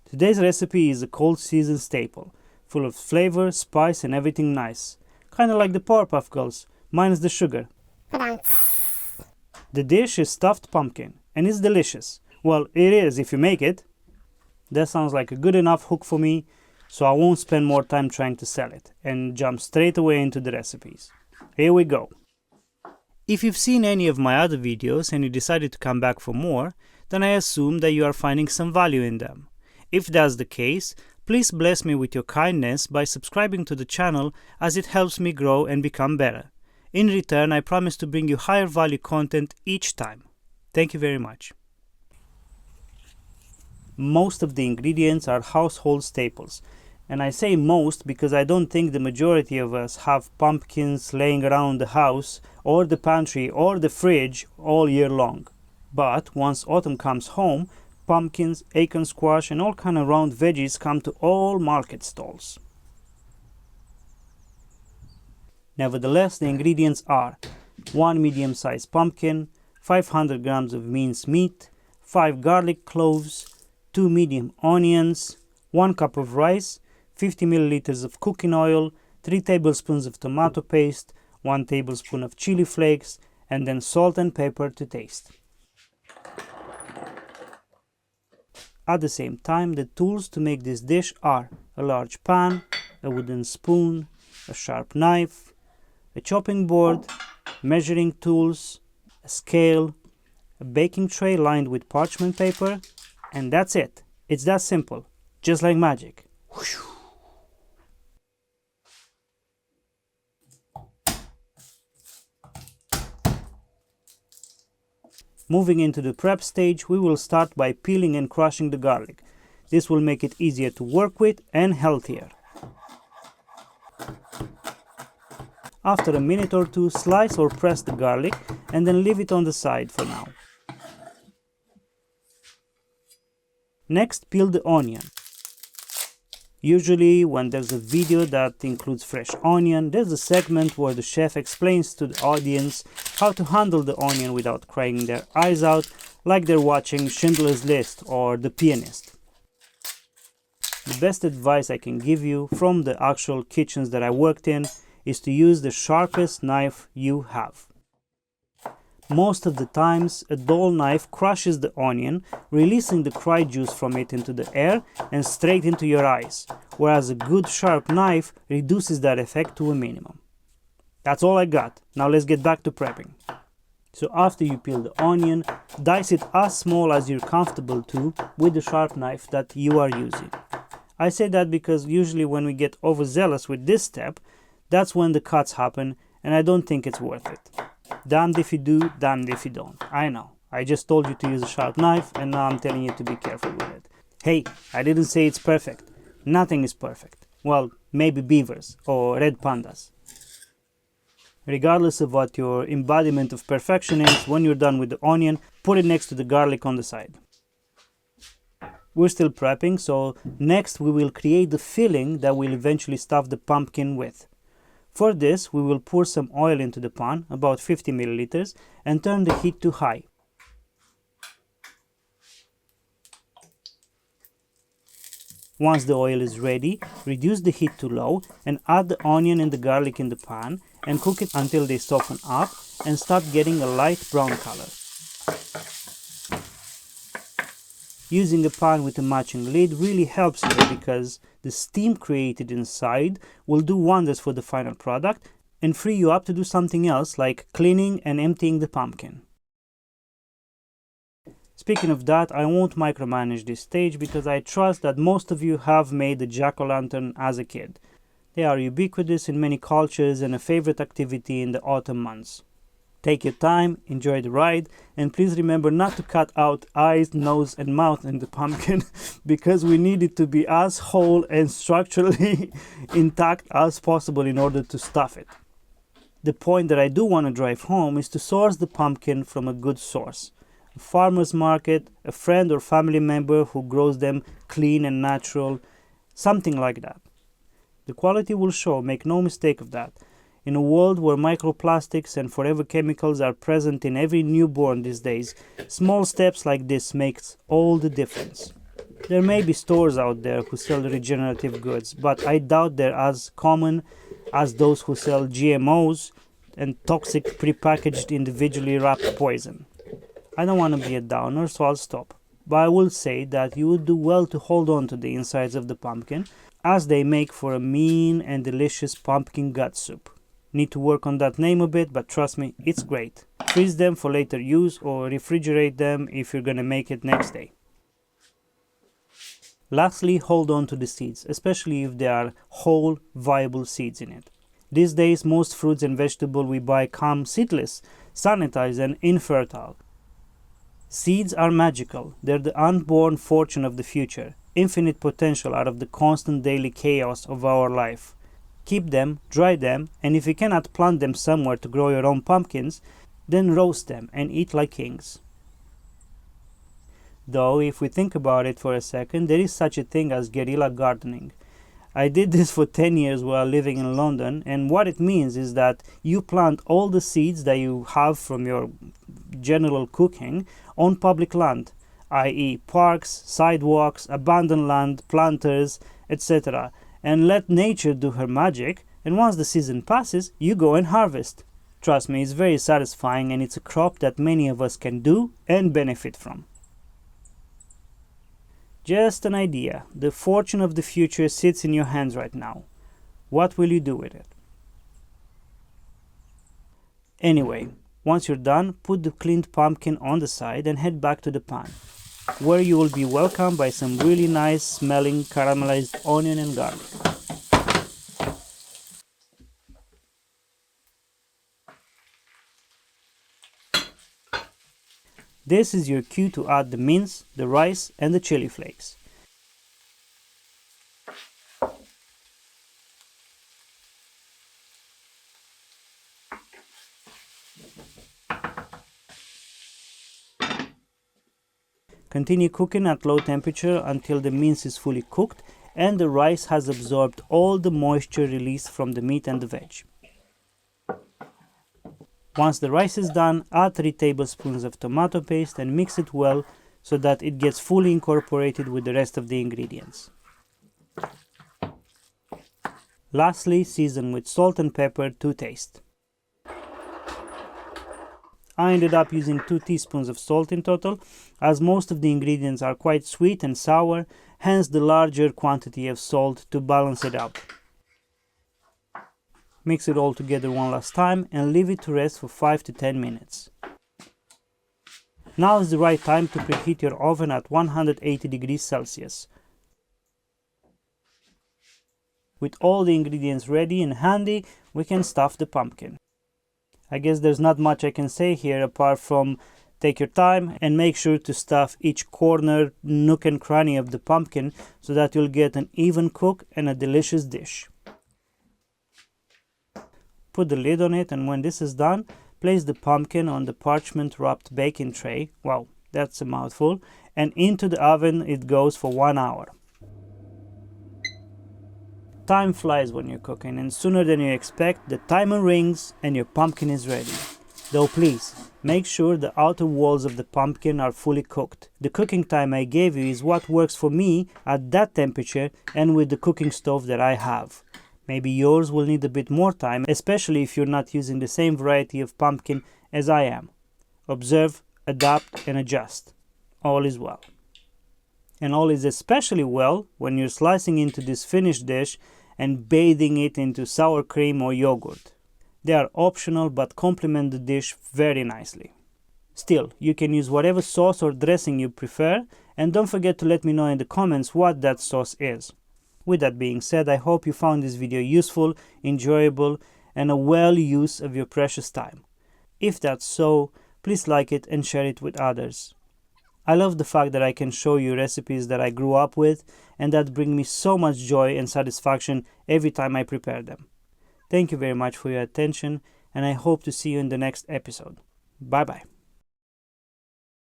Today's recipe is a cold season staple, full of flavor, spice and everything nice. Kinda like the Powerpuff Girls, minus the sugar. The dish is stuffed pumpkin, and it's delicious. Well, it is if you make it. That sounds like a good enough hook for me, so I won't spend more time trying to sell it, and jump straight away into the recipes. Here we go. If you've seen any of my other videos and you decided to come back for more, then I assume that you are finding some value in them. If that's the case, please bless me with your kindness by subscribing to the channel, as it helps me grow and become better. In return, I promise to bring you higher value content each time. Thank you very much. Most of the ingredients are household staples. And I say most because I don't think the majority of us have pumpkins laying around the house or the pantry or the fridge all year long. But once autumn comes home, pumpkins, acorn squash and all kind of round veggies come to all market stalls. Nevertheless, the ingredients are 1 medium-sized pumpkin, 500 grams of minced meat, 5 garlic cloves, 2 medium onions, 1 cup of rice, 50 milliliters of cooking oil, 3 tablespoons of tomato paste, 1 tablespoon of chili flakes, and then salt and pepper to taste. At the same time, the tools to make this dish are a large pan, a wooden spoon, a sharp knife, a chopping board, measuring tools, a scale, a baking tray lined with parchment paper, and that's it. It's that simple, just like magic. Whew. Moving into the prep stage, we will start by peeling and crushing the garlic. This will make it easier to work with and healthier. After a minute or two, slice or press the garlic and then leave it on the side for now. Next, peel the onion. Usually, when there's a video that includes fresh onion, there's a segment where the chef explains to the audience how to handle the onion without crying their eyes out, like they're watching Schindler's List or The Pianist. The best advice I can give you from the actual kitchens that I worked in is to use the sharpest knife you have. Most of the times, a dull knife crushes the onion, releasing the cry juice from it into the air and straight into your eyes, whereas a good sharp knife reduces that effect to a minimum. That's all I got. Now let's get back to prepping. So after you peel the onion, dice it as small as you're comfortable to with the sharp knife that you are using. I say that because usually when we get overzealous with this step, that's when the cuts happen, and I don't think it's worth it. Damned if you do, damned if you don't. I know. I just told you to use a sharp knife, and now I'm telling you to be careful with it. Hey, I didn't say it's perfect. Nothing is perfect. Well, maybe beavers or red pandas. Regardless of what your embodiment of perfection is, when you're done with the onion, put it next to the garlic on the side. We're still prepping, so next we will create the filling that we'll eventually stuff the pumpkin with. For this, we will pour some oil into the pan, about 50 milliliters, and turn the heat to high. Once the oil is ready, reduce the heat to low and add the onion and the garlic in the pan and cook it until they soften up and start getting a light brown color. Using a pan with a matching lid really helps here because the steam created inside will do wonders for the final product and free you up to do something else like cleaning and emptying the pumpkin. Speaking of that, I won't micromanage this stage because I trust that most of you have made a jack-o'-lantern as a kid. They are ubiquitous in many cultures and a favorite activity in the autumn months. Take your time, enjoy the ride, and please remember not to cut out eyes, nose, and mouth in the pumpkin because we need it to be as whole and structurally intact as possible in order to stuff it. The point that I do want to drive home is to source the pumpkin from a good source. A farmer's market, a friend or family member who grows them clean and natural, something like that. The quality will show, make no mistake of that. In a world where microplastics and forever chemicals are present in every newborn these days, small steps like this makes all the difference. There may be stores out there who sell regenerative goods, but I doubt they're as common as those who sell GMOs and toxic prepackaged individually wrapped poison. I don't want to be a downer, so I'll stop. But I will say that you would do well to hold on to the insides of the pumpkin, as they make for a mean and delicious pumpkin gut soup. Need to work on that name a bit, but trust me, it's great. Freeze them for later use or refrigerate them if you're gonna make it next day. Lastly, hold on to the seeds, especially if there are whole, viable seeds in it. These days, most fruits and vegetables we buy come seedless, sanitized and infertile. Seeds are magical. They're the unborn fortune of the future, infinite potential out of the constant daily chaos of our life. Keep them, dry them, and if you cannot plant them somewhere to grow your own pumpkins, then roast them and eat like kings. Though, if we think about it for a second, there is such a thing as guerrilla gardening. I did this for 10 years while living in London, and what it means is that you plant all the seeds that you have from your general cooking on public land, i.e. parks, sidewalks, abandoned land, planters, etc., and let nature do her magic, and once the season passes, you go and harvest. Trust me, it's very satisfying, and it's a crop that many of us can do and benefit from. Just an idea. The fortune of the future sits in your hands right now. What will you do with it? Anyway, once you're done, put the cleaned pumpkin on the side and head back to the pan, where you will be welcomed by some really nice smelling caramelized onion and garlic. This is your cue to add the mince, the rice, and the chili flakes. Continue cooking at low temperature until the mince is fully cooked and the rice has absorbed all the moisture released from the meat and the veg. Once the rice is done, add 3 tablespoons of tomato paste and mix it well so that it gets fully incorporated with the rest of the ingredients. Lastly, season with salt and pepper to taste. I ended up using 2 teaspoons of salt in total, as most of the ingredients are quite sweet and sour, hence the larger quantity of salt to balance it out. Mix it all together one last time and leave it to rest for 5 to 10 minutes. Now is the right time to preheat your oven at 180 degrees Celsius. With all the ingredients ready and handy, we can stuff the pumpkin. I guess there's not much I can say here apart from take your time and make sure to stuff each corner, nook and cranny of the pumpkin so that you'll get an even cook and a delicious dish. Put the lid on it, and when this is done, place the pumpkin on the parchment wrapped baking tray, wow, that's a mouthful, and into the oven it goes for 1 hour. Time flies when you're cooking, and sooner than you expect, the timer rings and your pumpkin is ready. Though please, make sure the outer walls of the pumpkin are fully cooked. The cooking time I gave you is what works for me at that temperature and with the cooking stove that I have. Maybe yours will need a bit more time, especially if you're not using the same variety of pumpkin as I am. Observe, adapt, and adjust. All is well. And all is especially well when you're slicing into this finished dish and bathing it into sour cream or yogurt. They are optional but complement the dish very nicely. Still, you can use whatever sauce or dressing you prefer, and don't forget to let me know in the comments what that sauce is. With that being said, I hope you found this video useful, enjoyable, and a well use of your precious time. If that's so, please like it and share it with others. I love the fact that I can show you recipes that I grew up with and that bring me so much joy and satisfaction every time I prepare them. Thank you very much for your attention, and I hope to see you in the next episode. Bye bye.